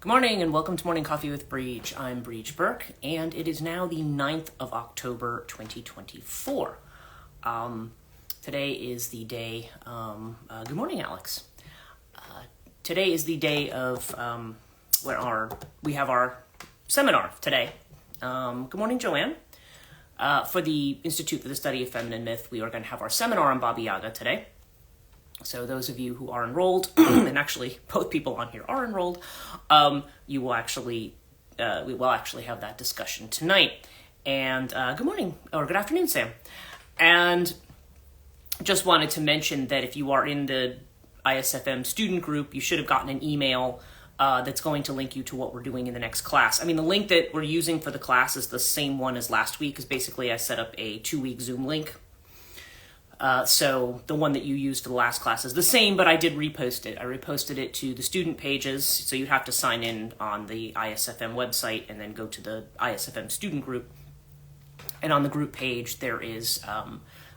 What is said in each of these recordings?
Good morning and welcome to Morning Coffee with Brigid. I'm Brigid Burke and it is now the 9th of October 2024. Today is the day, good morning Alex. Today is the day of we have our seminar today. Good morning Joanne. For the Institute for the Study of Feminine Myth, we are going to have our seminar on Baba Yaga today. So those of you who are enrolled, and actually both people on here are enrolled, we will actually have that discussion tonight. And good morning, or good afternoon, Sam. And just wanted to mention that if you are in the ISFM student group, you should have gotten an email that's going to link you to what we're doing in the next class. I mean, the link that we're using for the class is the same one as last week, because basically I set up a 2-week Zoom link. So the one that you used for the last class is the same, but I did repost it. I reposted it to the student pages, so you'd have to sign in on the ISFM website and then go to the ISFM student group. And on the group page, there is,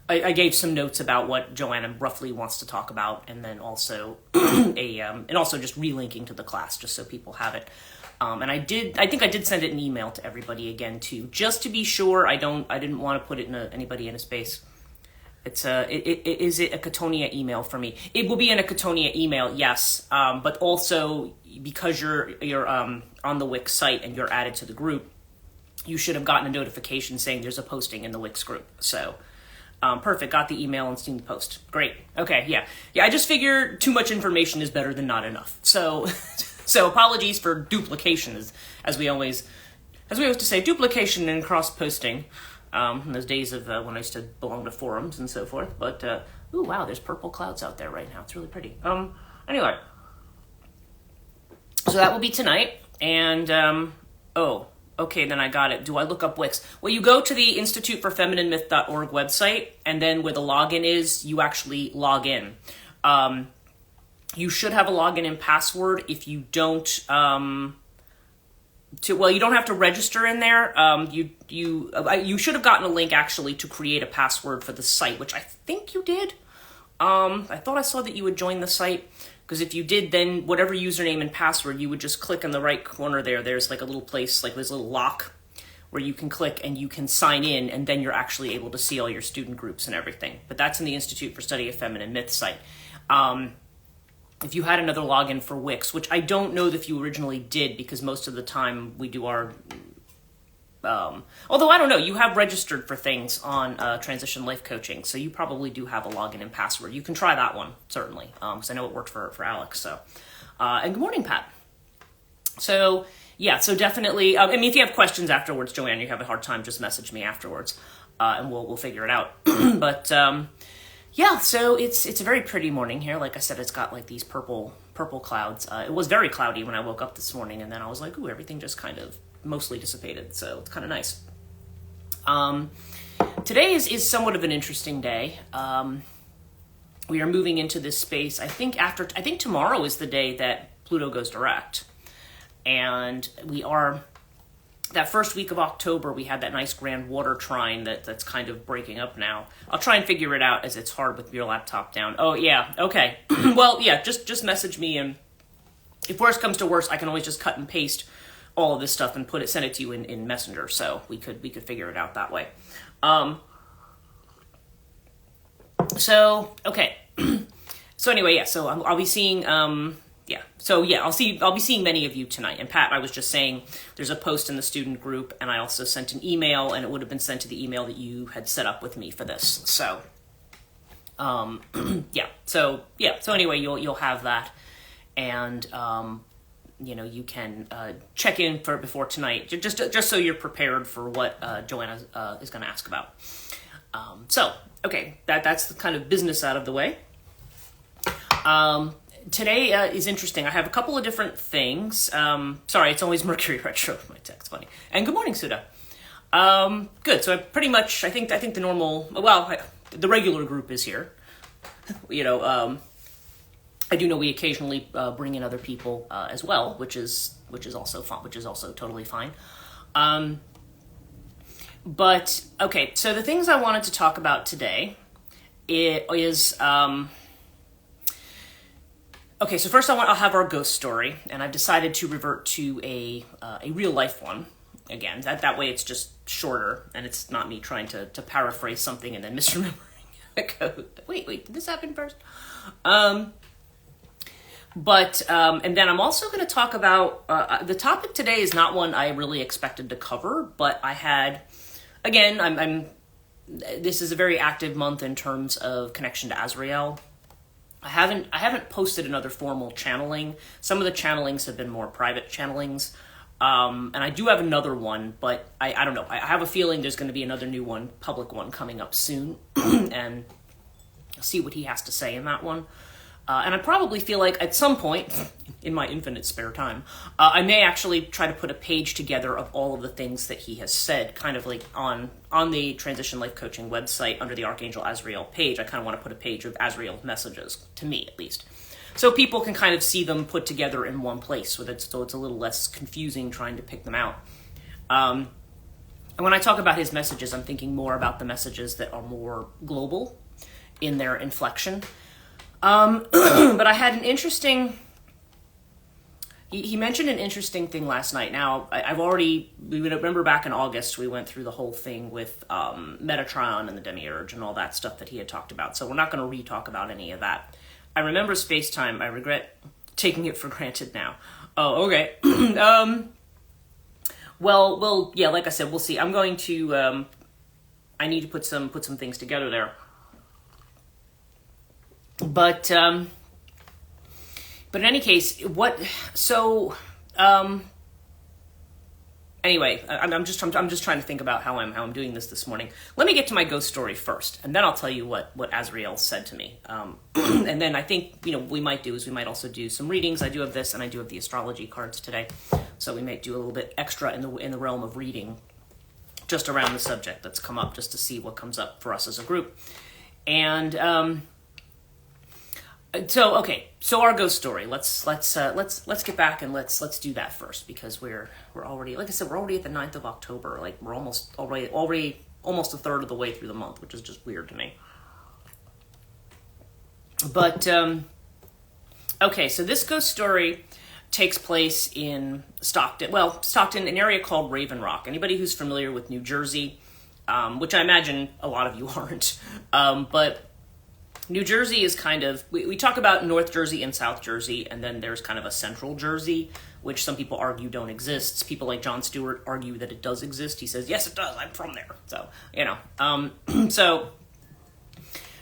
I gave some notes about what Joanna roughly wants to talk about, and then also and also just relinking to the class, just so people have it. And I think I did send it an email to everybody again too, just to be sure. I didn't want to put it in anybody in a space. Is it a Cattonia email for me? It will be in a Cattonia email, yes. But also because you're on the Wix site and you're added to the group, you should have gotten a notification saying there's a posting in the Wix group. So, perfect. Got the email and seen the post. Great. Okay. Yeah. I just figure too much information is better than not enough. So, so apologies for duplication, as we always to say, duplication and cross posting. In those days of when I used to belong to forums and so forth. But, ooh, wow, there's purple clouds out there right now. It's really pretty. Anyway. So that will be tonight. And, okay, then I got it. Do I look up Wix? Well, you go to the instituteforfemininemyth.org website, and then where the login is, you actually log in. You should have a login and password. If you don't, you don't have to register in there. You should have gotten a link actually to create a password for the site, which I think you did. I thought I saw that you would join the site, because if you did, then whatever username and password, you would just click in the right corner there. There's like a little place, like there's a little lock where you can click and you can sign in, and then you're actually able to see all your student groups and everything. But that's in the Institute for Study of Feminine Myth site. If you had another login for Wix, which I don't know if you originally did, because most of the time we do our, although I don't know, you have registered for things on Transition Life Coaching, so you probably do have a login and password. You can try that one, certainly, because I know it worked for Alex. So, and good morning, Pat. So, yeah, so definitely, if you have questions afterwards, Joanne, you have a hard time, just message me afterwards, and we'll figure it out. But, yeah, so it's a very pretty morning here. Like I said, it's got like these purple clouds. It was very cloudy when I woke up this morning, and then I was like, ooh, everything just kind of mostly dissipated, so it's kind of nice. Today is somewhat of an interesting day. We are moving into this space. I think tomorrow is the day that Pluto goes direct, and that first week of October, we had that nice grand water trine that's kind of breaking up now. I'll try and figure it out, as it's hard with your laptop down. Oh, yeah, okay. Well, yeah, just message me, and if worse comes to worse, I can always just cut and paste all of this stuff and send it to you in Messenger, so we could figure it out that way. So, okay. So anyway, yeah, so I'll be seeing... I'll be seeing many of you tonight. And Pat, I was just saying, there's a post in the student group, and I also sent an email, and it would have been sent to the email that you had set up with me for this. So, So anyway, you'll have that, and you can check in before tonight, just so you're prepared for what Joanna is going to ask about. That's the kind of business out of the way. Today is interesting. I have a couple of different things. Sorry, it's always Mercury retro. My text, funny. And good morning, Suda. Good. So I think the normal. Well, the regular group is here. I do know we occasionally bring in other people as well, which is also fun. Which is also totally fine. But okay. So the things I wanted to talk about today is. Okay, so first I'll have our ghost story, and I've decided to revert to a real life one. Again, that way it's just shorter, and it's not me trying to paraphrase something and then misremembering a code. Wait, did this happen first? And then I'm also going to talk about, the topic today is not one I really expected to cover, but I had, again, this is a very active month in terms of connection to Azrael. I haven't posted another formal channeling. Some of the channelings have been more private channelings. And I do have another one, but I don't know. I have a feeling there's going to be another new one, public one, coming up soon. And I'll see what he has to say in that one. And I probably feel like at some point, in my infinite spare time, I may actually try to put a page together of all of the things that he has said, kind of like on the Transition Life Coaching website under the Archangel Azrael page. I kind of want to put a page of Azrael's messages, to me at least. So people can kind of see them put together in one place, so it's a little less confusing trying to pick them out. And when I talk about his messages, I'm thinking more about the messages that are more global in their inflection. But I had an interesting, he mentioned an interesting thing last night. Now, we remember back in August, we went through the whole thing with Metatron and the Demiurge and all that stuff that he had talked about. So we're not going to re-talk about any of that. I remember space-time. I regret taking it for granted now. Oh, okay. Well, yeah, like I said, we'll see. I'm going to, I need to put some things together there. But in any case, anyway, I'm just trying to think about how I'm doing this morning. Let me get to my ghost story first, and then I'll tell you what Azrael said to me. And then I think, we might also do some readings. I do have this, and I do have the astrology cards today. So we might do a little bit extra in the realm of reading just around the subject that's come up, just to see what comes up for us as a group. And, so our ghost story. Let's get back and let's do that first, because we're already, like I said, we're already at the 9th of October. Like we're almost a third of the way through the month, which is just weird to me. But okay, so this ghost story takes place in Stockton, an area called Raven Rock. Anybody who's familiar with New Jersey, which I imagine a lot of you aren't, but New Jersey is kind of, we talk about North Jersey and South Jersey, and then there's kind of a Central Jersey, which some people argue don't exist. People like Jon Stewart argue that it does exist. He says, yes, it does. I'm from there. So, so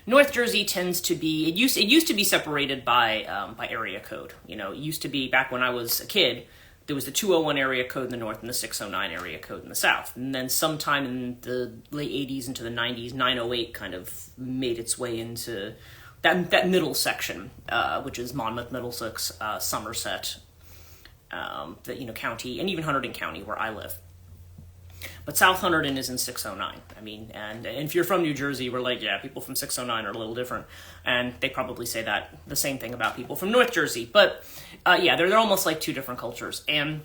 North Jersey tends to be, it used to be separated by area code. It used to be, back when I was a kid, there was the 201 area code in the north and the 609 area code in the south. And then sometime in the late 80s into the 90s, 908 kind of made its way into that middle section, which is Monmouth, Middlesex, Somerset, county, and even Hunterdon County, where I live. But South Hunterdon is in 609. And if you're from New Jersey, we're like, yeah, people from 609 are a little different. And they probably say the same thing about people from North Jersey. But they're almost like two different cultures. And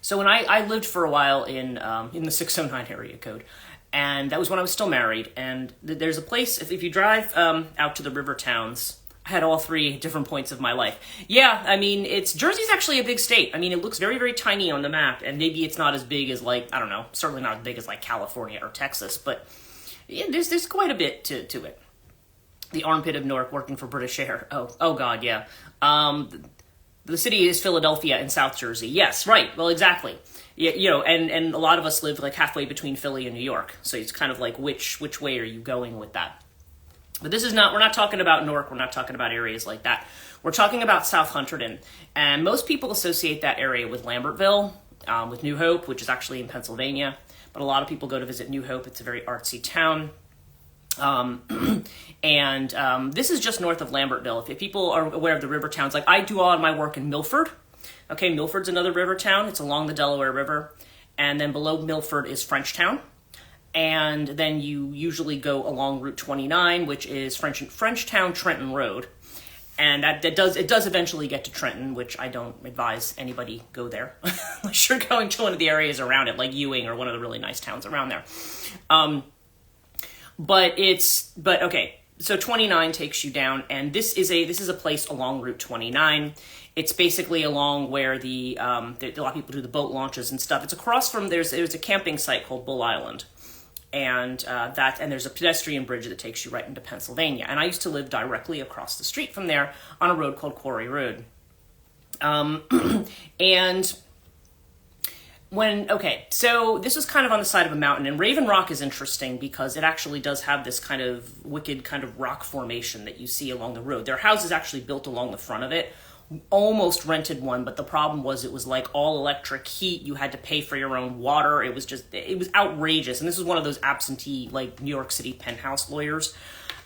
so when I lived for a while in the 609 area code, and that was when I was still married. And there's a place, if you drive out to the river towns, I had all three different points of my life. Yeah, Jersey's actually a big state. It looks very, very tiny on the map, and maybe it's not as big as, certainly not as big as, California or Texas, but yeah, there's quite a bit to it. The armpit of Newark, working for British Air. Oh God, yeah. The city is Philadelphia in South Jersey. Yes, right, well, exactly. Yeah, and a lot of us live, halfway between Philly and New York, so it's kind of like, which way are you going with that? But we're not talking about Newark, we're not talking about areas like that. We're talking about South Hunterdon, and most people associate that area with Lambertville, with New Hope, which is actually in Pennsylvania, but a lot of people go to visit New Hope. It's a very artsy town. This is just north of Lambertville. If people are aware of the river towns, I do all of my work in Milford. Okay, Milford's another river town. It's along the Delaware River, and then below Milford is Frenchtown. And then you usually go along Route 29, which is Frenchtown Trenton Road. And it does eventually get to Trenton, which I don't advise anybody go there unless you're going to one of the areas around it, like Ewing or one of the really nice towns around there. Okay, So 29 takes you down, and this is a place along Route 29. It's basically along where a lot of people do the boat launches and stuff. It's across from there's a camping site called Bull Island, and there's a pedestrian bridge that takes you right into Pennsylvania. And I used to live directly across the street from there on a road called Quarry Road. And so this was kind of on the side of a mountain, and Raven Rock is interesting because it actually does have this kind of wicked kind of rock formation that you see along the road. There are houses actually built along the front of it. Almost rented one, but the problem was it was like all electric heat. You had to pay for your own water. It was outrageous. And this was one of those absentee, like, New York City penthouse lawyers.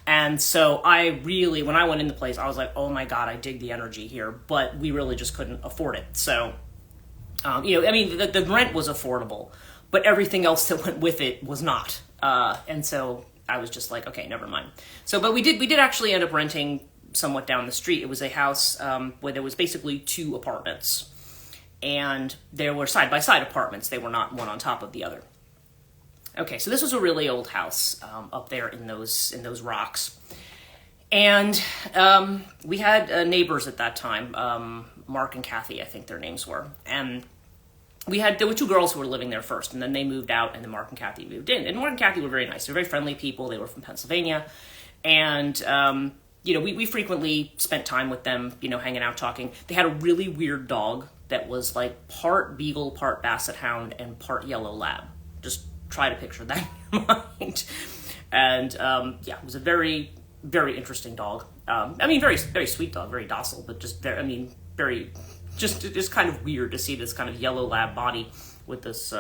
And so when I went in the place, I was like, oh my God, I dig the energy here, but we really just couldn't afford it. So, the rent was affordable, but everything else that went with it was not. And so I was just like, okay, never mind. So, but we did actually end up renting somewhat down the street. It was a house where there was basically 2 apartments, and there were side-by-side apartments. They were not one on top of the other. Okay, so this was a really old house up there in those rocks, and we had neighbors at that time, Mark and Kathy, I think their names were, and there were 2 girls who were living there first, and then they moved out, and then Mark and Kathy moved in. And Mark and Kathy were very nice. They were very friendly people. They were from Pennsylvania, and we frequently spent time with them, hanging out, talking. They had a really weird dog that was like part beagle, part basset hound, and part yellow lab. Just try to picture that in your mind. And it was a very, very interesting dog. Very, very sweet dog, very docile, but just very, just kind of weird to see this kind of yellow lab body with this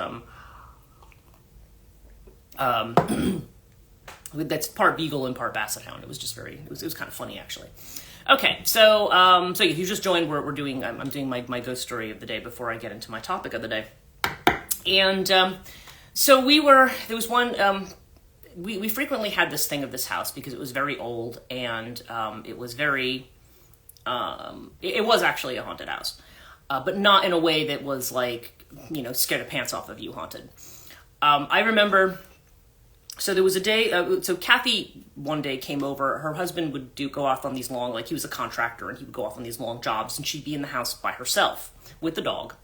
that's part beagle and part basset hound. It was just it was kind of funny, actually. Okay, so if you just joined, I'm doing my ghost story of the day before I get into my topic of the day. And so there was one, we frequently had this thing of this house because it was very old, and it was very, it was actually a haunted house, but not in a way that was like, scare the pants off of you haunted. I remember. So there was a day, so Kathy one day came over. Her husband would go off on these long, like he was a contractor, and he would go off on these long jobs, and she'd be in the house by herself with the dog.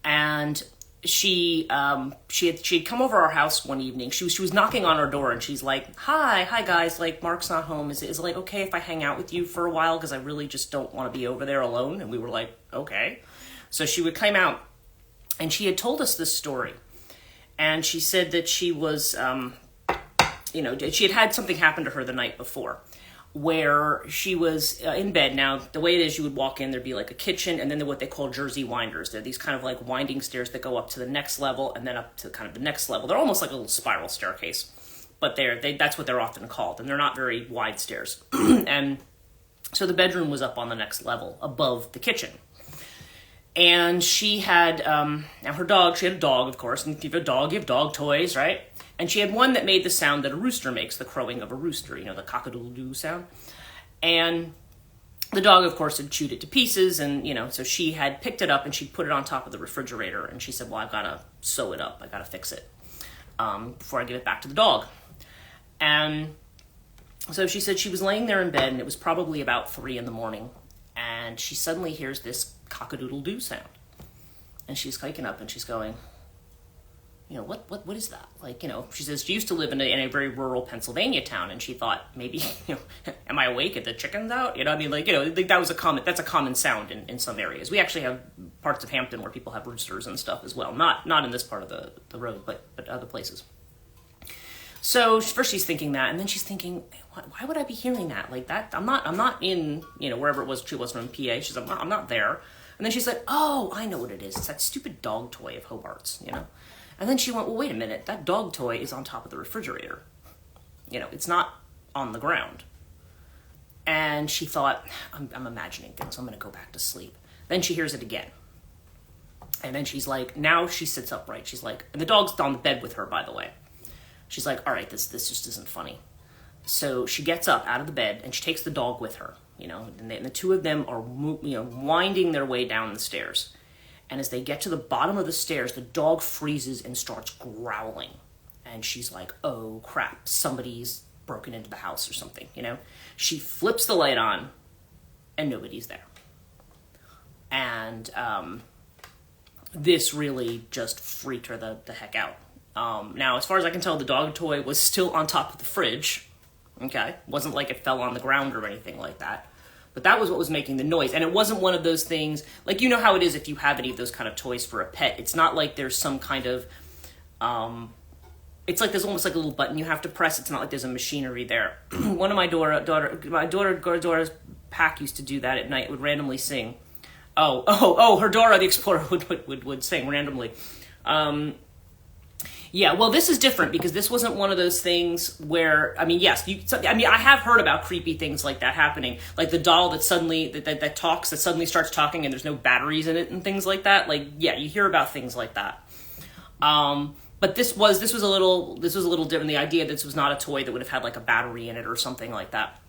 And she'd come over our house one evening. She was knocking on our door, and she's like, hi guys, like, Mark's not home. Is it like okay if I hang out with you for a while? Because I really just don't want to be over there alone. And we were like, okay. So she would come out, and she had told us this story. And she said that she was, she had something happen to her the night before where she was in bed. Now, the way it is, you would walk in, there'd be like a kitchen, and then they're what they call Jersey winders. They're these kind of like winding stairs that go up to the next level and then up to kind of the next level. They're almost like a little spiral staircase, but that's what they're often called, and they're not very wide stairs. And so the bedroom was up on the next level above the kitchen. And she had, now her dog, she had a dog, of course, and if you have a dog, you have dog toys, right? And she had one that made the sound that a rooster makes, the crowing of a rooster, the cock-a-doodle-doo sound. And the dog, of course, had chewed it to pieces, and, so she had picked it up and she'd put it on top of the refrigerator, and she said, well, I've got to sew it up, I've got to fix it before I give it back to the dog. And so she said she was laying there in bed, and it was probably about 3 a.m, and she suddenly hears this cock-a-doodle-doo sound. And she's waking up and she's going, what is that? Like, she says she used to live in a very rural Pennsylvania town, and she thought maybe, am I awake? Are the chickens out? That's a common sound in some areas. We actually have parts of Hampton where people have roosters and stuff as well. Not in this part of the road, but other places. So first she's thinking that, and then she's thinking, why would I be hearing that? Like that, I'm not in, wherever it was she was from PA. She's like, I'm not there. And then she's like, oh, I know what it is. It's that stupid dog toy of Hobart's, And then she went, well, wait a minute. That dog toy is on top of the refrigerator. It's not on the ground. And she thought, I'm imagining things. I'm going to go back to sleep. Then she hears it again. And then she's like, now she sits upright. She's like, and the dog's on the bed with her, by the way. She's like, all right, this just isn't funny. So she gets up out of the bed and she takes the dog with her, and the 2 of them are, winding their way down the stairs. And as they get to the bottom of the stairs, the dog freezes and starts growling. And she's like, oh crap, somebody's broken into the house or something, you know. She flips the light on, and nobody's there. And this really just freaked her the heck out. Now, as far as I can tell, the dog toy was still on top of the fridge. Okay? Wasn't like it fell on the ground or anything like that. But that was what was making the noise. And it wasn't one of those things, like, you know how it is if you have any of those kind of toys for a pet. It's not like there's some kind of, it's like there's almost like a little button you have to press. It's not like there's a machinery there. One of my daughter's pack used to do that at night. It would randomly sing. Her Dora the Explorer would sing randomly. Yeah, well, this is different because this wasn't one of those things where, I mean, yes, I have heard about creepy things like that happening, like the doll that suddenly that talks, that suddenly starts talking and there's no batteries in it and things like that. Like, yeah, you hear about things like that. But this was a little different. The idea that this was not a toy that would have had like a battery in it or something like that.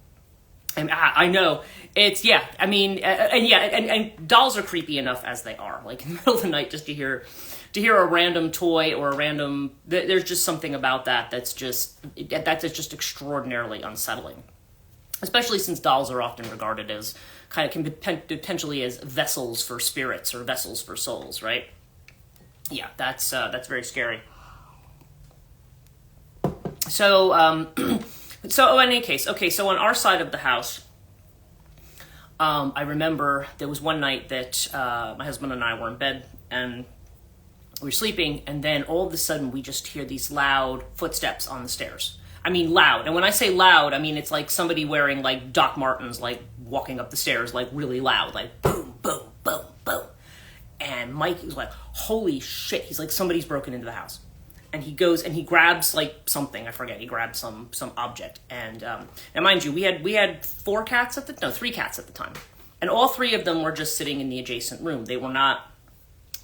And I know it's, yeah, I mean, and dolls are creepy enough as they are. Like in the middle of the night, just to hear a random toy or a random, there's just something about that's just extraordinarily unsettling. Especially since dolls are often regarded as potentially as vessels for spirits or vessels for souls, right? Yeah, that's very scary. So, so in any case, okay, so on our side of the house, I remember there was one night that my husband and I were in bed and we were sleeping, and then all of a sudden we just hear these loud footsteps on the stairs. I mean, loud. And when I say loud, I mean it's like somebody wearing like Doc Martens, like walking up the stairs, like really loud, like boom, boom, boom, boom. And Mike was like, holy shit. He's like, somebody's broken into the house. And he goes and he grabs like something, I forget, he grabbed some object. And now mind you, we had 3 cats at the time. And all 3 of them were just sitting in the adjacent room. They were not,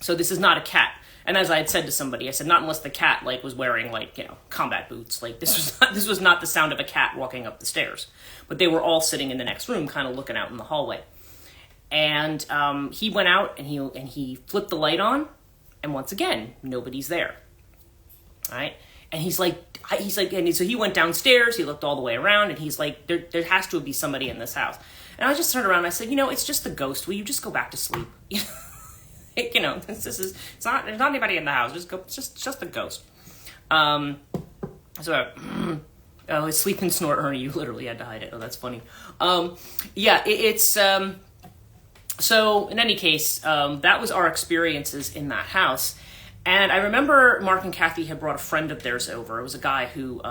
so this is not a cat. And as I had said to somebody, I said, not unless the cat like was wearing like, you know, combat boots. Like this was not the sound of a cat walking up the stairs. But they were all sitting in the next room, kind of looking out in the hallway. And he went out and he flipped the light on, and once again, nobody's there. All right, and he's like, and so he went downstairs. He looked all the way around, and he's like, there has to be somebody in this house. And I just turned around and I said, you know, it's just the ghost. Will you just go back to sleep? You know, there's not anybody in the house. Just go. It's just a ghost. So, it's sleep and snort, Ernie. You literally had to hide it. Oh, that's funny. Yeah, it's so in any case, that was our experiences in that house. And I remember Mark and Kathy had brought a friend of theirs over. It was a guy who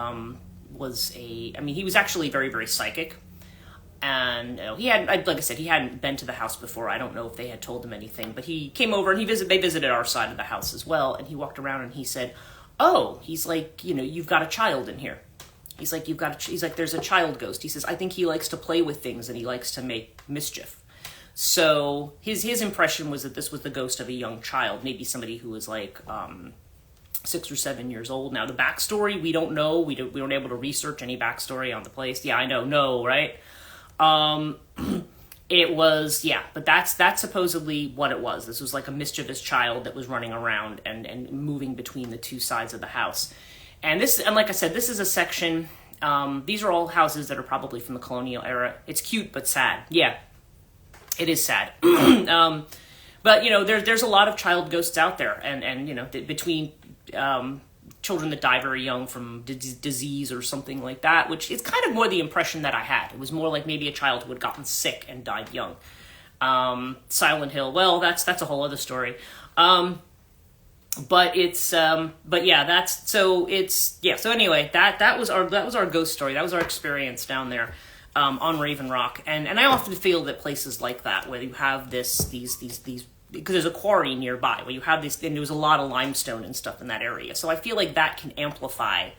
he was actually very, very psychic. And he had, like I said, he hadn't been to the house before. I don't know if they had told him anything, but he came over and they visited our side of the house as well. And he walked around and he said, "Oh," he's like, "you know, you've got a child in here." He's like, he's like, "There's a child ghost." He says, "I think he likes to play with things and he likes to make mischief." So his impression was that this was the ghost of a young child, maybe somebody who was like 6 or 7 years old. Now the backstory, we don't know. We weren't able to research any backstory on the place. Yeah, I know, no, right? It was, yeah, but that's supposedly what it was. This was like a mischievous child that was running around and moving between the 2 sides of the house. And like I said, this is a section, these are all houses that are probably from the colonial era. It's cute, but sad. Yeah, it is sad. But you know, there's a lot of child ghosts out there, and you know, between, children that die very young from disease or something like that, which is kind of more the impression that I had. It was more like maybe a child who had gotten sick and died young. Silent Hill, well, that's a whole other story. But yeah, so anyway, that was our ghost story. That was our experience down there, on Raven Rock. And I often feel that places like that, where you have these, because there's a quarry nearby where you have this, and there was a lot of limestone and stuff in that area. So I feel like that can amplify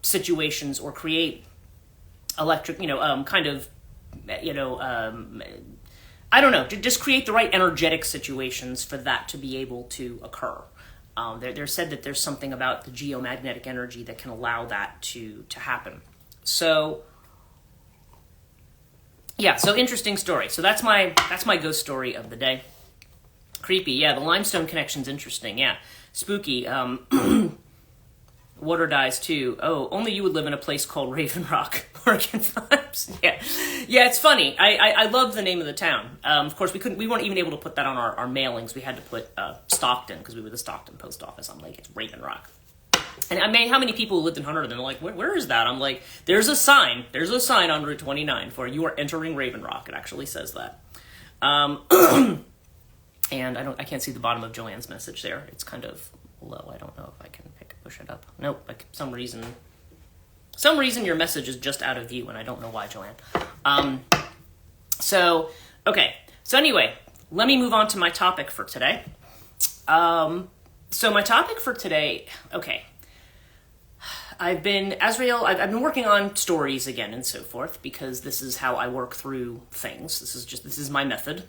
situations or create electric, I don't know, to just create the right energetic situations for that to be able to occur. They're said that there's something about the geomagnetic energy that can allow that to happen. So yeah, so interesting story. So that's my ghost story of the day. Creepy, yeah. The limestone connection's interesting, yeah. Spooky. Water dies too. Oh, only you would live in a place called Raven Rock. Oregon Farms. Yeah, it's funny. I love the name of the town. Of course, we weren't even able to put that on our mailings. We had to put Stockton, because we were the Stockton post office. I'm like, it's Raven Rock. And I mean, how many people lived in Hunterdon? They're like, where is that? I'm like, there's a sign. There's a sign on Route 29 for you are entering Raven Rock. It actually says that. And I can't see the bottom of Joanne's message there. It's kind of low. I don't know if I can push it up. Nope. Like some reason your message is just out of view, and I don't know why, Joanne. So anyway, let me move on to my topic for today. So my topic for today, okay. I've been working on stories again and so forth, because this is how I work through things. This is my method.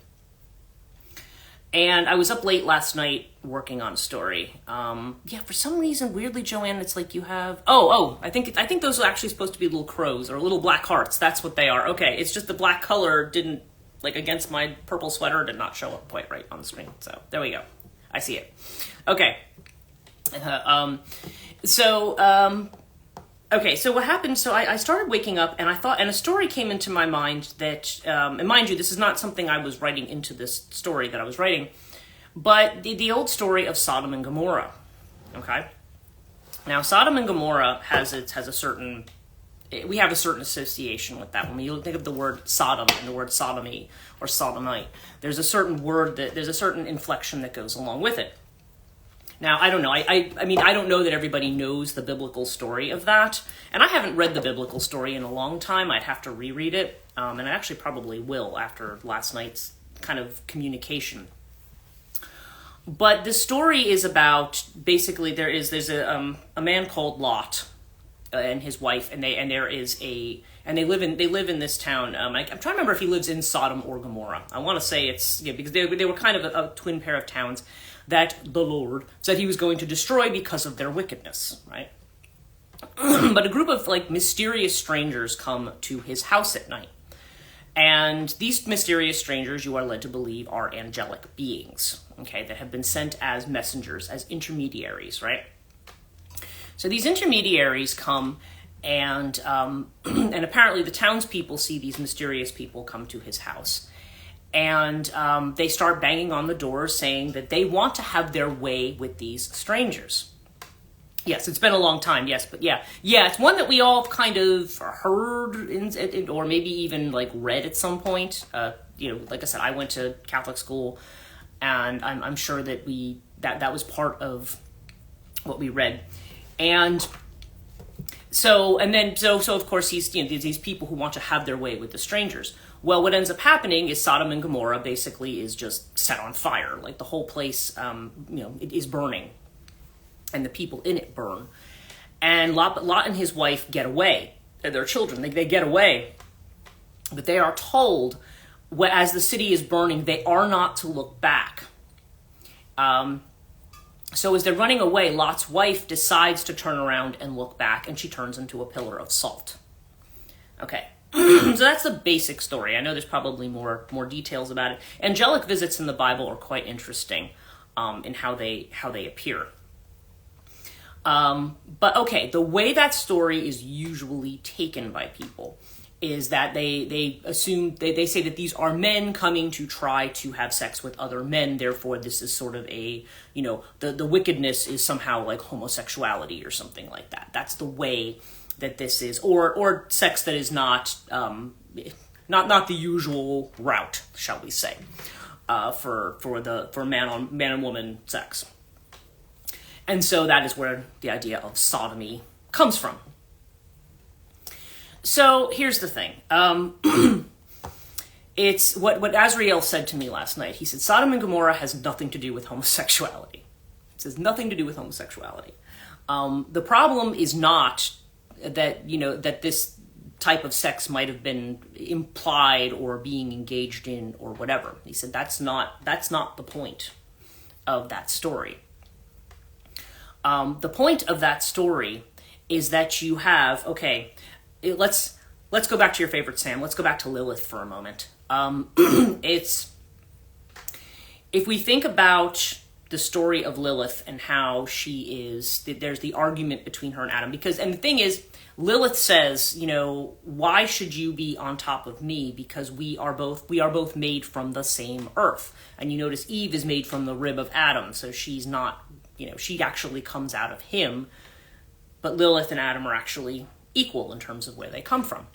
And I was up late last night working on a story. For some reason, weirdly, Joanne, it's like you have... I think those are actually supposed to be little crows, or little black hearts. That's what they are. Okay, it's just the black color didn't, like, against my purple sweater, did not show up quite right on the screen. So, there we go. I see it. Okay. So what happened, so I started waking up, and and a story came into my mind that, and mind you, this is not something I was writing into this story that I was writing, but the old story of Sodom and Gomorrah, okay? Now, Sodom and Gomorrah we have a certain association with that. When you think of the word Sodom and the word sodomy or sodomite, there's a certain there's a certain inflection that goes along with it. Now, I don't know. I mean, I don't know that everybody knows the biblical story of that. And I haven't read the biblical story in a long time. I'd have to reread it. And I actually probably will after last night's kind of communication. But the story is about, basically, there's a man called Lot and his wife, and they live in this town. I'm trying to remember if he lives in Sodom or Gomorrah. I want to say it's, because they were kind of a twin pair of towns that the Lord said he was going to destroy because of their wickedness, right? But a group of, like, mysterious strangers come to his house at night. And these mysterious strangers, you are led to believe, are angelic beings, okay, that have been sent as messengers, as intermediaries, right? So these intermediaries come, and apparently the townspeople see these mysterious people come to his house. And they start banging on the doors saying that they want to have their way with these strangers. Yes, it's been a long time, yes, but yeah, it's one that we all kind of heard or maybe even like read at some point. Like I said, I went to Catholic school, and I'm sure that that was part of what we read. And so of course these people who want to have their way with the strangers. Well, what ends up happening is Sodom and Gomorrah basically is just set on fire. Like the whole place, it is burning, and the people in it burn. And Lot and his wife get away, and their children, they get away. But they are told, as the city is burning, they are not to look back. So as they're running away, Lot's wife decides to turn around and look back, and she turns into a pillar of salt. Okay. So that's the basic story. I know there's probably more details about it. Angelic visits in the Bible are quite interesting in how they appear. But okay, the way that story is usually taken by people is that they assume, they say that these are men coming to try to have sex with other men, therefore this is sort of a, the wickedness is somehow like homosexuality or something like that. That's the way that this is, or sex that is not the usual route, shall we say, for man and woman sex. And so that is where the idea of sodomy comes from. So here's the thing. It's what Azrael said to me last night. He said, Sodom and Gomorrah has nothing to do with homosexuality. It says nothing to do with homosexuality. The problem is not that, that this type of sex might have been implied or being engaged in or whatever. He said that's not the point of that story. The point of that story is that you have, let's go back to your favorite Sam. Let's go back to Lilith for a moment. If we think about the story of Lilith and how there's the argument between her and Adam. And the thing is, Lilith says, why should you be on top of me? Because we are both made from the same earth. And you notice Eve is made from the rib of Adam, so she's not, she actually comes out of him. But Lilith and Adam are actually equal in terms of where they come from.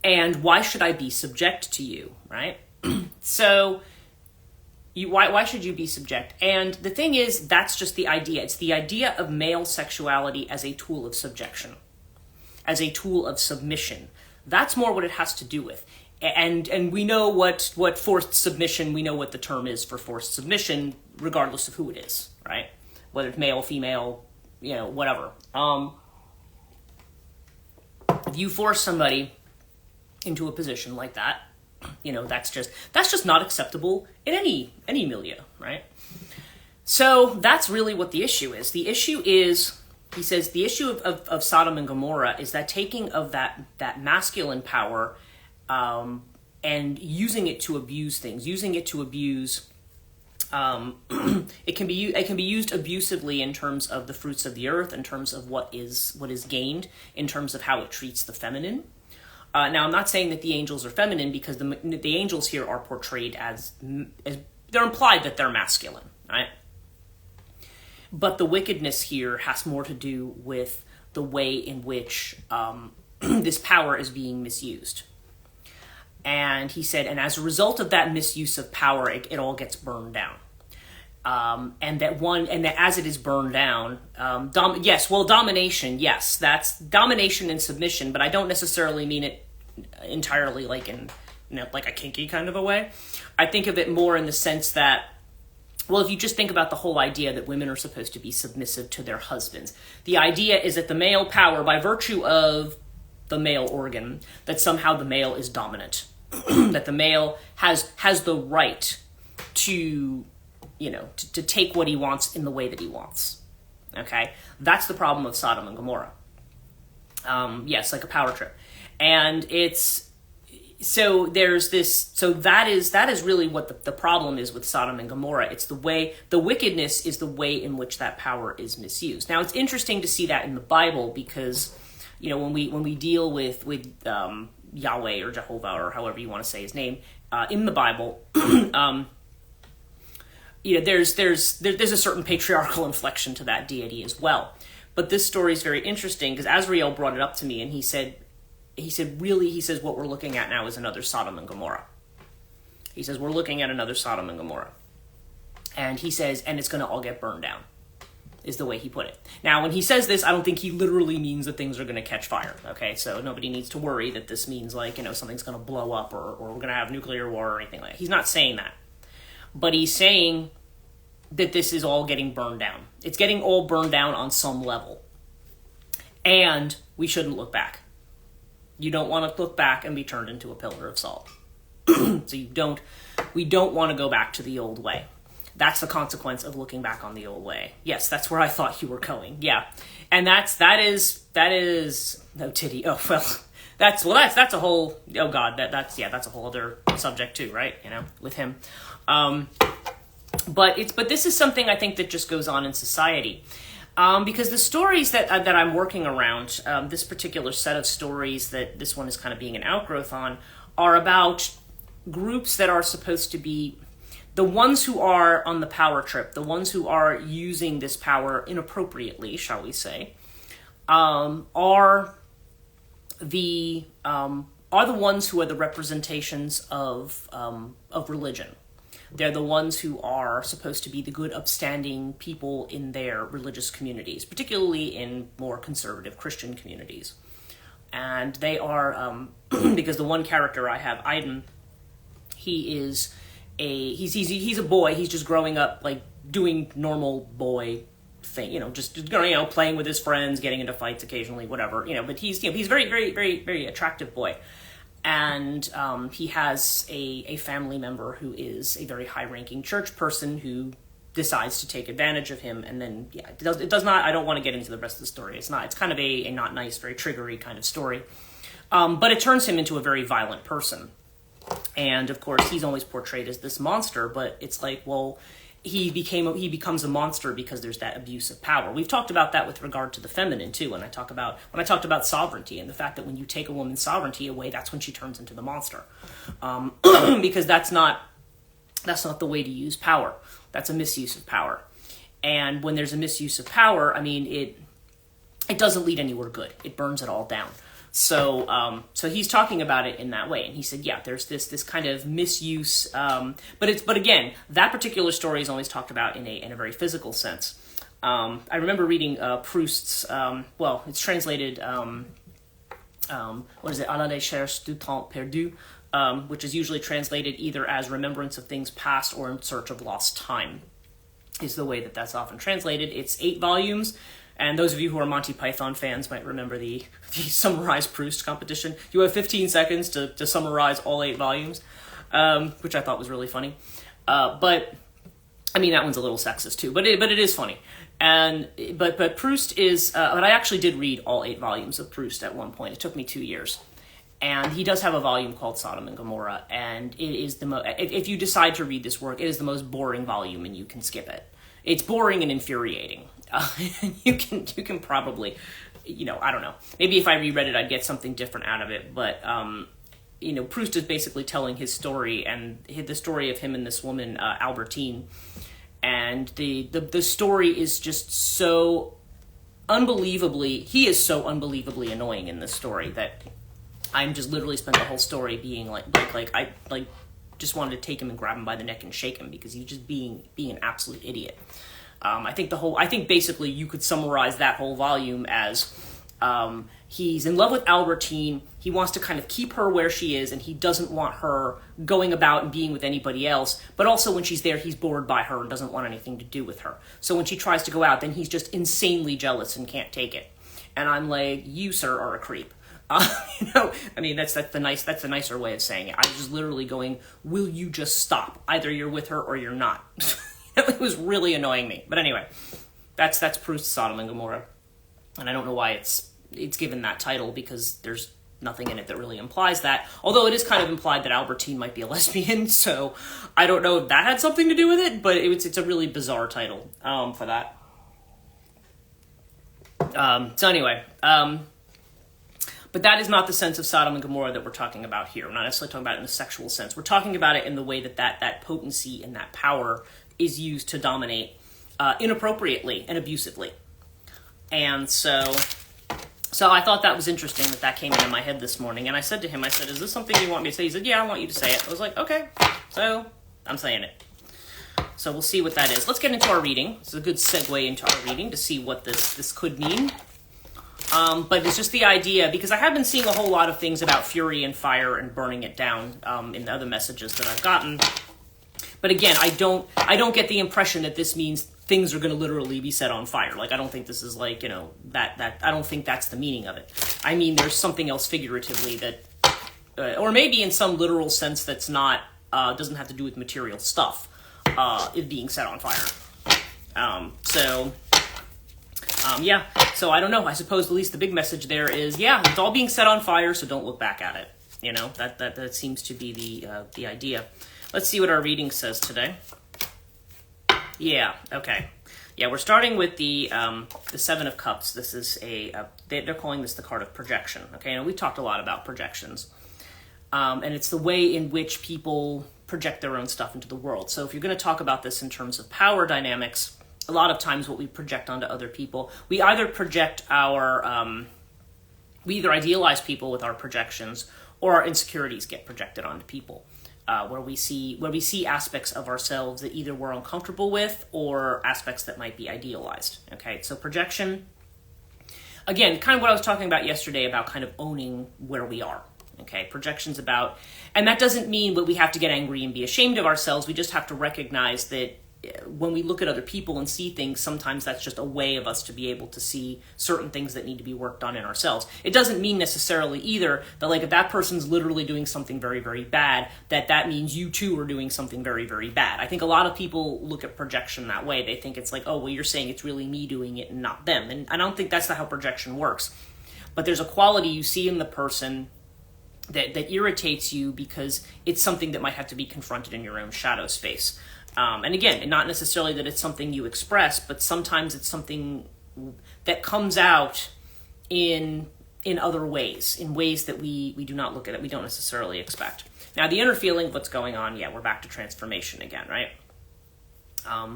And why should I be subject to you, right? So, why should you be subject? And the thing is, that's just the idea. It's the idea of male sexuality as a tool of subjection, as a tool of submission. That's more what it has to do with. And we know what forced submission, we know what the term is for forced submission, regardless of who it is, right? Whether it's male, female, whatever. If you force somebody into a position like that, that's just not acceptable in any milieu, right? So that's really what the issue is. The issue is, he says, the issue of Sodom and Gomorrah is that taking of that masculine power and using it to abuse things, using it to abuse. It can be used abusively in terms of the fruits of the earth, in terms of what is gained, in terms of how it treats the feminine. Now, I'm not saying that the angels are feminine, because the angels here are portrayed as they're implied that they're masculine, right? But the wickedness here has more to do with the way in which this power is being misused. And he said, and as a result of that misuse of power, it all gets burned down. And that as it is burned down, domination, yes, that's domination and submission, but I don't necessarily mean it entirely like in, like a kinky kind of a way. I think of it more in the sense that, well, if you just think about the whole idea that women are supposed to be submissive to their husbands, the idea is that the male power, by virtue of the male organ, that somehow the male is dominant, that the male has the right to take what he wants in the way that he wants. Okay? That's the problem of Sodom and Gomorrah. Yes, like a power trip. And that is really what the problem is with Sodom and Gomorrah. It's the wickedness is the way in which that power is misused. Now, it's interesting to see that in the Bible, because, when we deal with Yahweh or Jehovah, or however you want to say his name, in the Bible, there's a certain patriarchal inflection to that deity as well. But this story is very interesting, because Azrael brought it up to me, and he said, what we're looking at now is another Sodom and Gomorrah. He says, we're looking at another Sodom and Gomorrah. And he says, and it's going to all get burned down, is the way he put it. Now, when he says this, I don't think he literally means that things are going to catch fire, okay? So nobody needs to worry that this means, like, something's going to blow up, or we're going to have nuclear war or anything like that. He's not saying that. But he's saying that this is all getting burned down. It's getting all burned down on some level. And we shouldn't look back. You don't want to look back and be turned into a pillar of salt. So we don't want to go back to the old way. That's the consequence of looking back on the old way. Yes, that's where I thought you were going. Yeah. And that is no titty. Oh, well, that's a whole, oh God, that's a whole other subject too, right? With him. But this is something I think that just goes on in society. Because the stories that I'm working around, this particular set of stories that this one is kind of being an outgrowth on, are about groups that are supposed to be the ones who are on the power trip, the ones who are using this power inappropriately, shall we say, are the ones who are the representations of religion. They're the ones who are supposed to be the good, upstanding people in their religious communities, particularly in more conservative Christian communities. And they are, because the one character I have, Aiden, he's a boy. He's just growing up, like, doing normal boy thing, just playing with his friends, getting into fights occasionally, whatever, but he's very, very, very, very attractive boy. And he has a family member who is a very high-ranking church person who decides to take advantage of him. And then, it does not, I don't want to get into the rest of the story. It's kind of a not nice, very triggery kind of story. But it turns him into a very violent person. And, of course, he's always portrayed as this monster, but it's like, well, he becomes a monster because there's that abuse of power. We've talked about that with regard to the feminine too. When I talked about sovereignty and the fact that when you take a woman's sovereignty away, that's when she turns into the monster, because that's not the way to use power. That's a misuse of power. And when there's a misuse of power, I mean, it doesn't lead anywhere good. It burns it all down. So he's talking about it in that way, and he said, yeah, there's this kind of misuse, but again, that particular story is always talked about in a very physical sense. I remember reading Proust's, it's translated, what is it, à la recherche du temps perdu, which is usually translated either as remembrance of things past or in search of lost time, is the way that's often translated. It's 8 volumes. And those of you who are Monty Python fans might remember the Summarize Proust competition. You have 15 seconds to summarize all 8 volumes, which I thought was really funny. But I mean, that one's a little sexist too, but it is funny. But Proust is, but I actually did read all 8 volumes of Proust at one point. It took me 2 years. And he does have a volume called Sodom and Gomorrah, and it is if you decide to read this work, it is the most boring volume, and you can skip it. It's boring and infuriating. You can probably, I don't know. Maybe if I reread it, I'd get something different out of it. But, Proust is basically telling his story, and the story of him and this woman, Albertine. And the story is just so he is so unbelievably annoying in this story that I'm just literally spent the whole story being I just wanted to take him and grab him by the neck and shake him because he's just being an absolute idiot. I think basically you could summarize that whole volume as he's in love with Albertine. He wants to kind of keep her where she is, and he doesn't want her going about and being with anybody else. But also when she's there, he's bored by her and doesn't want anything to do with her. So when she tries to go out, then he's just insanely jealous and can't take it. And I'm like, you, sir, are a creep. I mean, that's the nicer way of saying it. I was just literally going, will you just stop? Either you're with her or you're not. It was really annoying me. But anyway, that's Proust's Sodom and Gomorrah. And I don't know why it's given that title, because there's nothing in it that really implies that. Although it is kind of implied that Albertine might be a lesbian, so I don't know if that had something to do with it, but it's a really bizarre title for that. So anyway, but that is not the sense of Sodom and Gomorrah that we're talking about here. We're not necessarily talking about it in a sexual sense. We're talking about it in the way that potency and that power is used to dominate inappropriately and abusively. And so I thought that was interesting that came into my head this morning. And I said to him, is this something you want me to say? He said, yeah, I want you to say it. I was like, okay, so I'm saying it. So we'll see what that is. Let's get into our reading. It's a good segue into our reading to see what this could mean. But it's just the idea, because I have been seeing a whole lot of things about fury and fire and burning it down in the other messages that I've gotten. But again, I don't get the impression that this means things are going to literally be set on fire. Like, I don't think this is like, that I don't think that's the meaning of it. I mean, there's something else figuratively that, or maybe in some literal sense that's not, doesn't have to do with material stuff, it being set on fire. Yeah, so I don't know. I suppose at least the big message there is, yeah, it's all being set on fire, so don't look back at it. That seems to be the idea. Let's see what our reading says today. Yeah, okay. Yeah, we're starting with the Seven of Cups. This is they're calling this the card of projection. Okay, and we talked a lot about projections. And it's the way in which people project their own stuff into the world. So if you're going to talk about this in terms of power dynamics, a lot of times what we project onto other people, we either we either idealize people with our projections, or our insecurities get projected onto people. Where we see aspects of ourselves that either we're uncomfortable with or aspects that might be idealized. Okay, so projection, again, kind of what I was talking about yesterday about kind of owning where we are. Okay, projection's about, and that doesn't mean that we have to get angry and be ashamed of ourselves. We just have to recognize that when we look at other people and see things, sometimes that's just a way of us to be able to see certain things that need to be worked on in ourselves. It doesn't mean necessarily either that, like, if that person's literally doing something very, very bad, that means you too are doing something very, very bad. I think a lot of people look at projection that way. They think it's like, oh, well, you're saying it's really me doing it and not them. And I don't think that's not how projection works. But there's a quality you see in the person that irritates you because it's something that might have to be confronted in your own shadow space. And again, not necessarily that it's something you express, but sometimes it's something that comes out in other ways, in ways that we do not look at it, we don't necessarily expect. Now, the inner feeling, what's going on? Yeah, we're back to transformation again, right?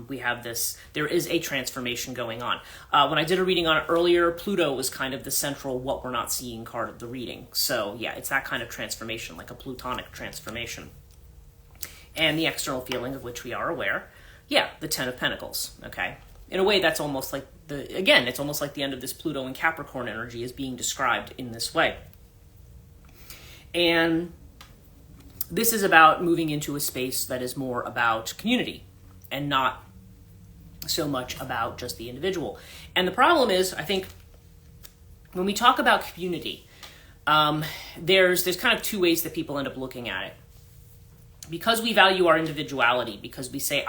We have this, there is a transformation going on. When I did a reading on it earlier, Pluto was kind of the central what we're not seeing card of the reading. So yeah, it's that kind of transformation, like a plutonic transformation. And the external feeling of which we are aware, yeah, the Ten of Pentacles, okay? In a way, that's almost like it's almost like the end of this Pluto and Capricorn energy is being described in this way. And this is about moving into a space that is more about community and not so much about just the individual. And the problem is, I think, when we talk about community, there's kind of two ways that people end up looking at it. Because we value our individuality, because we say,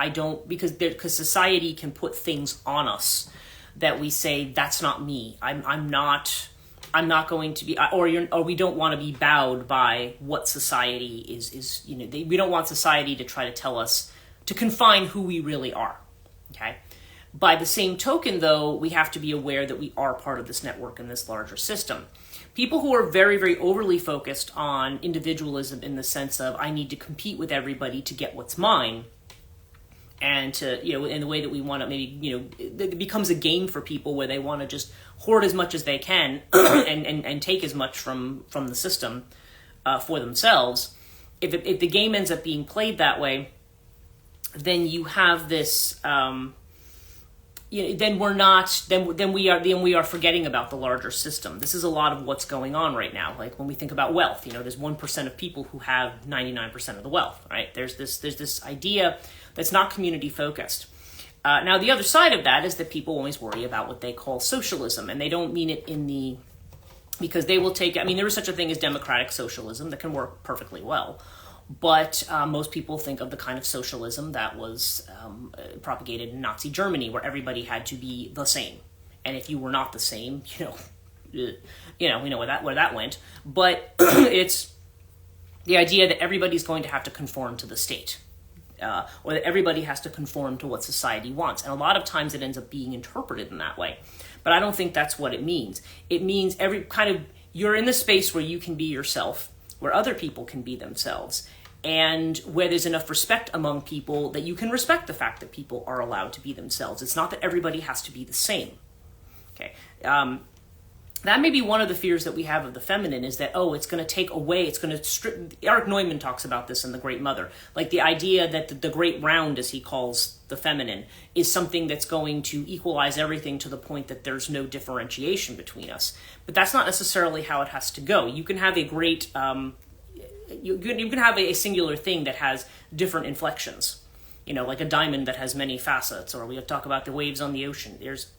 because society can put things on us that we say, that's not me. I'm not going to be, or we don't want to be bowed by what society is, we don't want society to try to tell us, to confine who we really are, okay? By the same token, though, we have to be aware that we are part of this network and this larger system. People who are very, very overly focused on individualism in the sense of, I need to compete with everybody to get what's mine, and to, in the way that we want to maybe, it becomes a game for people where they want to just hoard as much as they can and take as much from the system for themselves. If the game ends up being played that way, then you have this, then we are forgetting about the larger system. This is a lot of what's going on right now. Like when we think about wealth, there's 1% of people who have 99% of the wealth, right? There's this idea that's not community focused. Now the other side of that is that people always worry about what they call socialism, and they don't mean it because they will take, there is such a thing as democratic socialism that can work perfectly well. But most people think of the kind of socialism that was propagated in Nazi Germany, where everybody had to be the same, and if you were not the same, we know where that went. But it's the idea that everybody's going to have to conform to the state, or that everybody has to conform to what society wants, and a lot of times it ends up being interpreted in that way. But I don't think that's what it means. It means you're in the space where you can be yourself, where other people can be themselves, and where there's enough respect among people that you can respect the fact that people are allowed to be themselves. It's not that everybody has to be the same. Okay, that may be one of the fears that we have of the feminine, is that, it's going to take away, it's going to strip. Eric Neumann talks about this in The Great Mother, like the idea that the great round, as he calls the feminine, is something that's going to equalize everything to the point that there's no differentiation between us. But that's not necessarily how it has to go. You can have a great, you can have a singular thing that has different inflections, like a diamond that has many facets, or we talk about the waves on the ocean. There's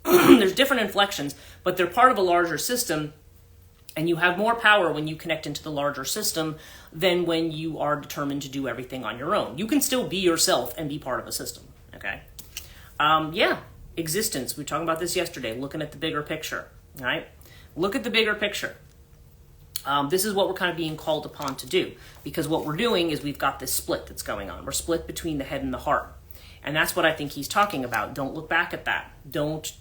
different inflections, but they're part of a larger system, and you have more power when you connect into the larger system than when you are determined to do everything on your own. You can still be yourself and be part of a system, okay? Existence. We were talking about this yesterday, looking at the bigger picture, all right? Look at the bigger picture. This is what we're kind of being called upon to do, because what we're doing is we've got this split that's going on. We're split between the head and the heart. And that's what I think he's talking about. Don't look back at that. Don't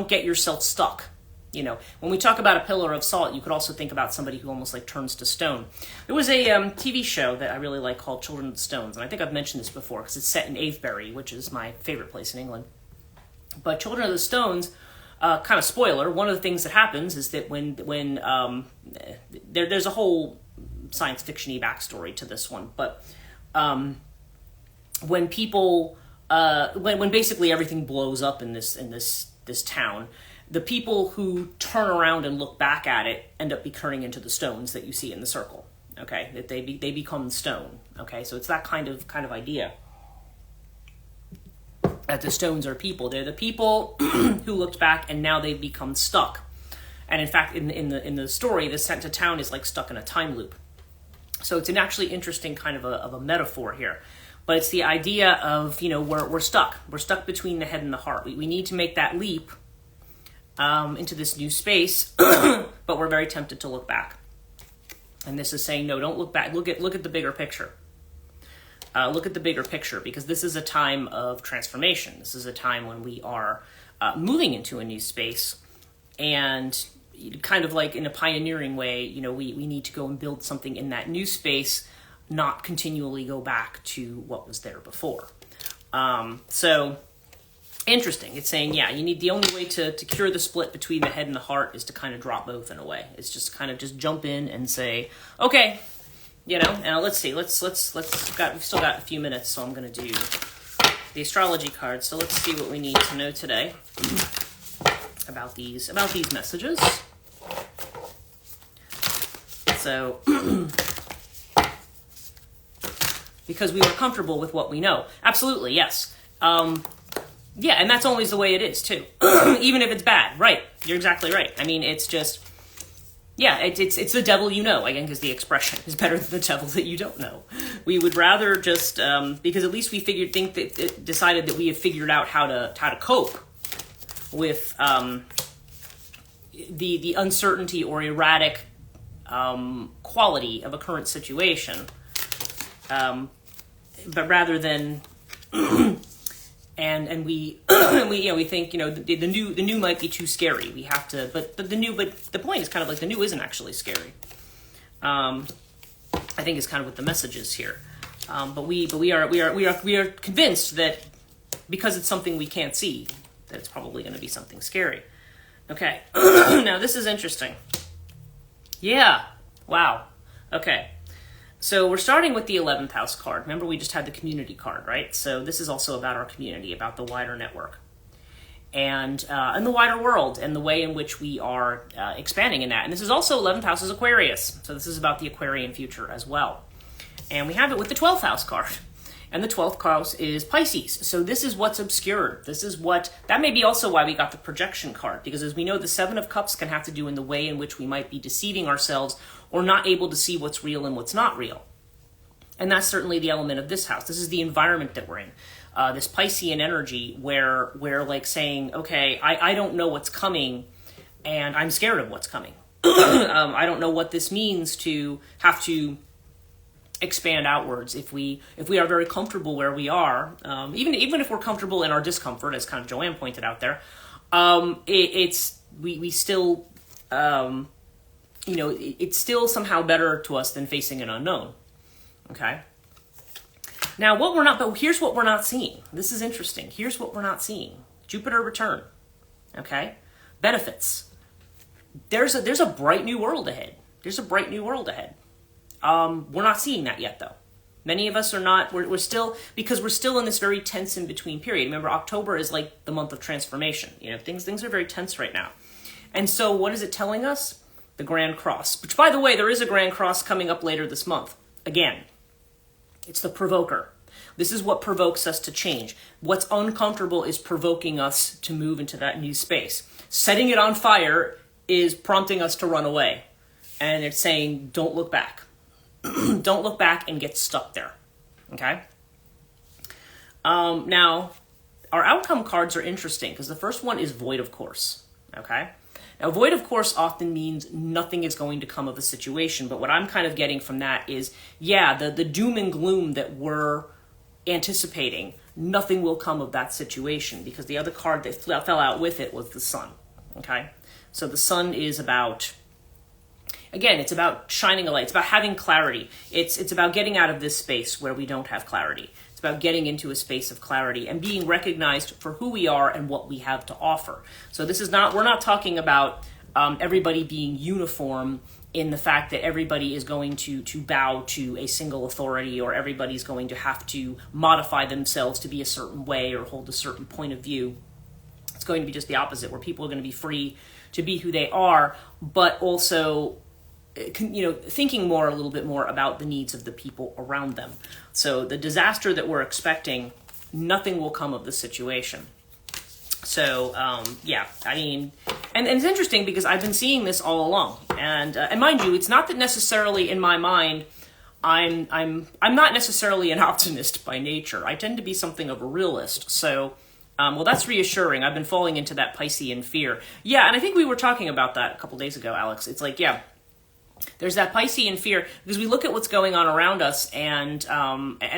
get yourself stuck. When we talk about a pillar of salt, you could also think about somebody who almost like turns to stone. There was a TV show that I really like called Children of the Stones, and I think I've mentioned this before because it's set in Avebury, which is my favorite place in England. But Children of the Stones, kind of spoiler, one of the things that happens is that when there's a whole science fiction-y backstory to this one, but when people when basically everything blows up in this town, the people who turn around and look back at it end up turning into the stones that you see in the circle. Okay, that they become stone. Okay, so it's that kind of idea. That the stones are people. They're the people who looked back and now they've become stuck. And in fact, in the story, the sent to town is like stuck in a time loop. So it's an actually interesting kind of a metaphor here. But it's the idea of, we're stuck. We're stuck between the head and the heart. We need to make that leap into this new space, but we're very tempted to look back. And this is saying, no, don't look back. Look at the bigger picture. look at the bigger picture, because this is a time of transformation. This is a time when we are moving into a new space, and kind of like in a pioneering way, you know, we need to go and build something in that new space, not continually go back to what was there before. So interesting. It's saying, yeah, you need, the only way to cure the split between the head and the heart is to kind of drop both in a way. It's just kind of just jump in and say, okay, you know, now let's see, we've still got a few minutes, so I'm going to do the astrology cards. So let's see what we need to know today about these messages. So, because we are comfortable with what we know. Absolutely, yes. Yeah, and that's always the way it is, too. Even if it's bad. Right, you're exactly right. I mean, it's just, yeah, it's the devil you know, again, because the expression is better than the devil that you don't know. We would rather just, because at least we decided that we have figured out how to cope with the uncertainty or erratic quality of a current situation, but rather than and we we think, you know, the new might be too scary. We have to, but the point is kind of like the new isn't actually scary. I think is kind of what the message is here. But we are convinced that because it's something we can't see, that it's probably going to be something scary. Okay, now this is interesting. Yeah, wow. Okay, so we're starting with the 11th house card. Remember, we just had the community card, right? So this is also about our community, about the wider network, and the wider world, and the way in which we are expanding in that. And this is also 11th house is Aquarius, so this is about the Aquarian future as well. And we have it with the 12th house card. And the 12th house is Pisces. So this is what's obscured. That may be also why we got the projection card, because as we know, the 7 of Cups can have to do in the way in which we might be deceiving ourselves or not able to see what's real and what's not real. And that's certainly the element of this house. This is the environment that we're in. This Piscean energy where we're like saying, okay, I don't know what's coming, and I'm scared of what's coming. I don't know what this means to have to expand outwards if we are very comfortable where we are, even if we're comfortable in our discomfort, as kind of Joanne pointed out there, we still it's still somehow better to us than facing an unknown. Okay, now here's what we're not seeing. This is interesting. Here's what we're not seeing: Jupiter return. Okay, benefits. There's a bright new world ahead. We're not seeing that yet, though. Many of us are not. We're still, because we're still in this very tense in between period. Remember, October is like the month of transformation. You know, things are very tense right now. And so, what is it telling us? The Grand Cross. Which, by the way, there is a Grand Cross coming up later this month. Again, it's the provoker. This is what provokes us to change. What's uncomfortable is provoking us to move into that new space. Setting it on fire is prompting us to run away, and it's saying, "Don't look back." Don't look back and get stuck there, okay? Now, our outcome cards are interesting because the first one is void of course, okay? Now, void of course often means nothing is going to come of a situation, but what I'm kind of getting from that is, yeah, the doom and gloom that we're anticipating, nothing will come of that situation, because the other card that fell out with it was the Sun, okay? So the Sun is about... Again, it's about shining a light. It's about having clarity. It's about getting out of this space where we don't have clarity. It's about getting into a space of clarity and being recognized for who we are and what we have to offer. So we're not talking about everybody being uniform in the fact that everybody is going to bow to a single authority, or everybody's going to have to modify themselves to be a certain way or hold a certain point of view. It's going to be just the opposite, where people are going to be free to be who they are, but also thinking a little bit more about the needs of the people around them. So the disaster that we're expecting, nothing will come of the situation. So, yeah, I mean, and it's interesting because I've been seeing this all along. And mind you, it's not that necessarily in my mind, I'm not necessarily an optimist by nature. I tend to be something of a realist. So, well, that's reassuring. I've been falling into that Piscean fear. Yeah, and I think we were talking about that a couple days ago, Alex. It's like, yeah, there's that Piscean fear, because we look at what's going on around us, and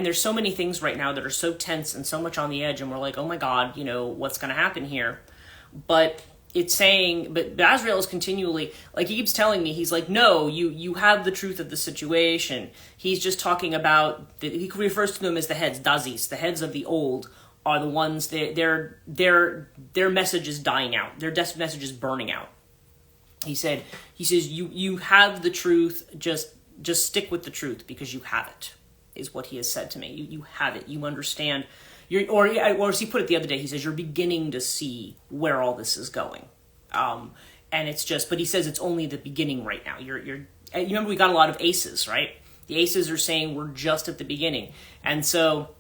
there's so many things right now that are so tense and so much on the edge, and we're like, oh my God, what's going to happen here? But it's saying, but Azrael is continually, like, he keeps telling me, he's like, no, you have the truth of the situation. He's just talking about, he refers to them as the heads, dazis, the heads of the old are the ones, their message is dying out. Their message is burning out. He says, you have the truth, just stick with the truth because you have it, is what he has said to me. You have it. You understand. Or as he put it the other day, he says, you're beginning to see where all this is going. And it's just, but he says it's only the beginning right now. You remember we got a lot of aces, right? The aces are saying we're just at the beginning. And so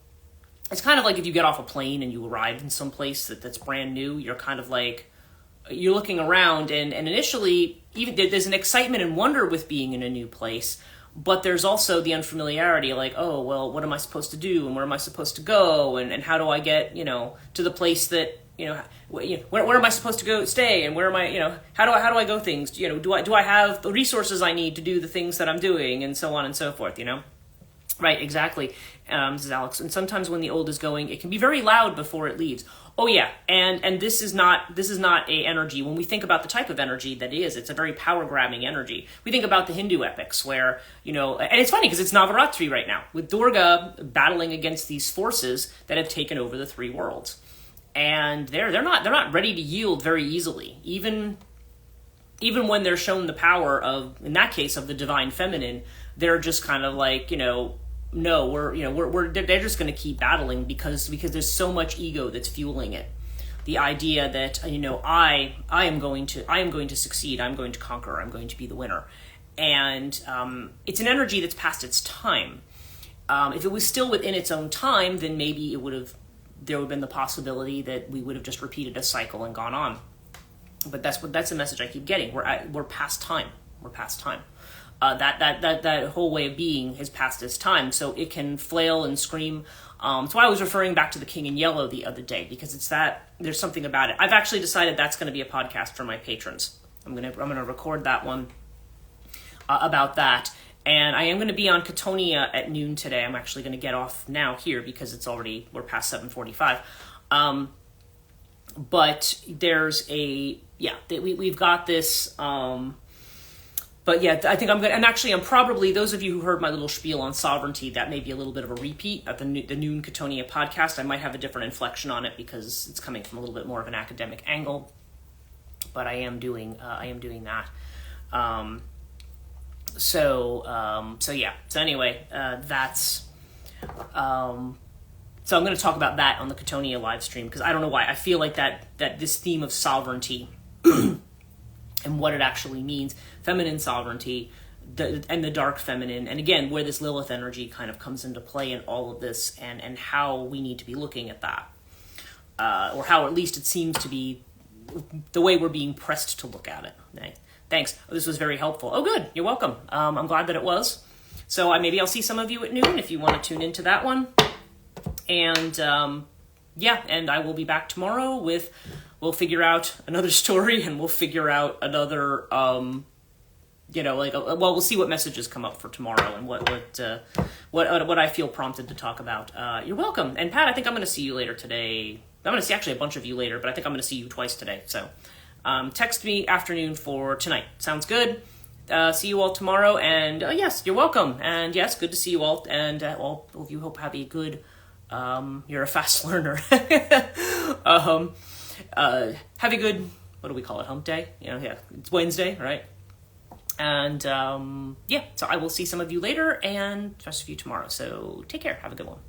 it's kind of like if you get off a plane and you arrive in some place that's brand new, you're kind of like, you're looking around, and initially, even there's an excitement and wonder with being in a new place, but there's also the unfamiliarity, like, oh, well, what am I supposed to do, and where am I supposed to go, and how do I get, to the place that, where am I supposed to go stay, and where am I, how do I go things, do I have the resources I need to do the things that I'm doing, and so on and so forth, Right, exactly, this is Alex. And sometimes when the old is going, it can be very loud before it leaves. Oh yeah, and this is not a energy. When we think about the type of energy that is, it's a very power grabbing energy. We think about the Hindu epics where, and it's funny because it's Navaratri right now with Durga battling against these forces that have taken over the three worlds, and they're not ready to yield very easily, even when they're shown the power of, in that case, of the divine feminine. They're just kind of like, no, they're just going to keep battling because there's so much ego that's fueling it. The idea that, I am going to succeed, I'm going to conquer, I'm going to be the winner. And it's an energy that's past its time. If it was still within its own time, then maybe there would have been the possibility that we would have just repeated a cycle and gone on. But that's the message I keep getting. We're past time. We're past time. That whole way of being has passed its time, so it can flail and scream. That's why I was referring back to the King in Yellow the other day, because there's something about it. I've actually decided that's going to be a podcast for my patrons. I'm gonna record that one about that, and I am going to be on Katonia at noon today. I'm actually going to get off now here because we're past 7:45. But there's we've got this. But yeah, I think I'm probably, those of you who heard my little spiel on sovereignty, that may be a little bit of a repeat at the Noon Katonia podcast. I might have a different inflection on it because it's coming from a little bit more of an academic angle, but I am doing that. So anyway, that's, so I'm going to talk about that on the Katonia live stream, because I don't know why. I feel like that this theme of sovereignty and what it actually means, feminine sovereignty, and the dark feminine, and again, where this Lilith energy kind of comes into play in all of this, and how we need to be looking at that. Or how at least it seems to be the way we're being pressed to look at it. Okay. Thanks. This was very helpful. Oh, good. You're welcome. I'm glad that it was. So maybe I'll see some of you at noon if you want to tune into that one. And and I will be back tomorrow we'll figure out another story, and we'll figure out another, we'll see what messages come up for tomorrow and what I feel prompted to talk about. You're welcome. And Pat, I think I'm going to see you later today. I'm going to see actually a bunch of you later, but I think I'm going to see you twice today. So text me afternoon for tonight. Sounds good. See you all tomorrow. And yes, you're welcome. And yes, good to see you all. And all of you hope have a good, you're a fast learner. Have a good, what do we call it, hump day? It's Wednesday, right? And so I will see some of you later and the rest of you tomorrow. So take care. Have a good one.